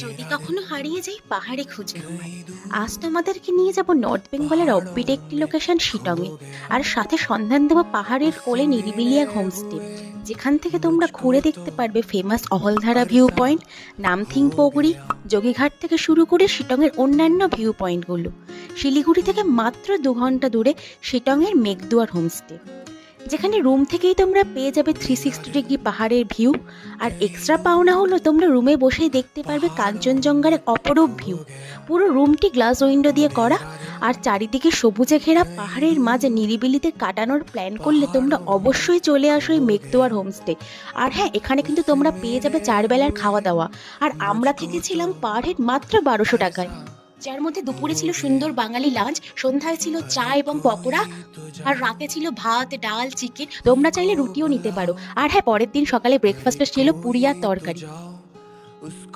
যদি কখনো হারিয়ে যাই পাহাড়ে খুঁজে তোমায়। আজ তোমাদেরকে নিয়ে যাব নর্থ বেঙ্গলের অফবিট একটি লোকেশন শিটংয়ে। আর সাথে সন্ধান দেওয়া পাহাড়ের কোলে নিরিবিলি এক হোমস্টে, যেখান থেকে তোমরা ঘুরে দেখতে পারবে famous Ahaldhara view point, Namthing Pokhri, Jogighat থেকে শুরু করে শিটংয়ের অন্যান্য ভিউ পয়েন্টগুলো। শিলিগুড়ি থেকে মাত্র 2 ঘন্টা দূরে শিটংয়ের মেঘদুয়ার হোমস্টে, যেখানে রুম থেকেই তোমরা পেয়ে যাবে 360 ডিগ্রি পাহাড়ের ভিউ। আর এক্সট্রা পাওনা হলো তোমরা রুমে বসেই দেখতে পারবে কাঞ্চনজঙ্ঘার এক অপরূপ ভিউ। পুরো রুমটি গ্লাস উইন্ডো দিয়ে করা, আর চারিদিকে সবুজে ঘেরা পাহাড়ের মাঝে নিরিবিলিতে কাটানোর প্ল্যান করলে তোমরা অবশ্যই চলে আসো এই মেঘদুয়ার হোমস্টে। আর হ্যাঁ, এখানে কিন্তু তোমরা পেয়ে যাবে 4 বেলার খাওয়া দাওয়া। আর আমরা থেকেছিলাম পার হেড মাত্র 1200 টাকায়, যার মধ্যে দুপুরে ছিল সুন্দর বাঙালি লাঞ্চ, সন্ধ্যায় ছিল চা এবং পকোড়া, আর রাতে ছিল ভাত, ডাল, চিকেন। তোমরা চাইলে রুটিও নিতে পারো। আর হ্যাঁ, পরের দিন সকালে ব্রেকফাস্টে ছিল পুরি আর তরকারি।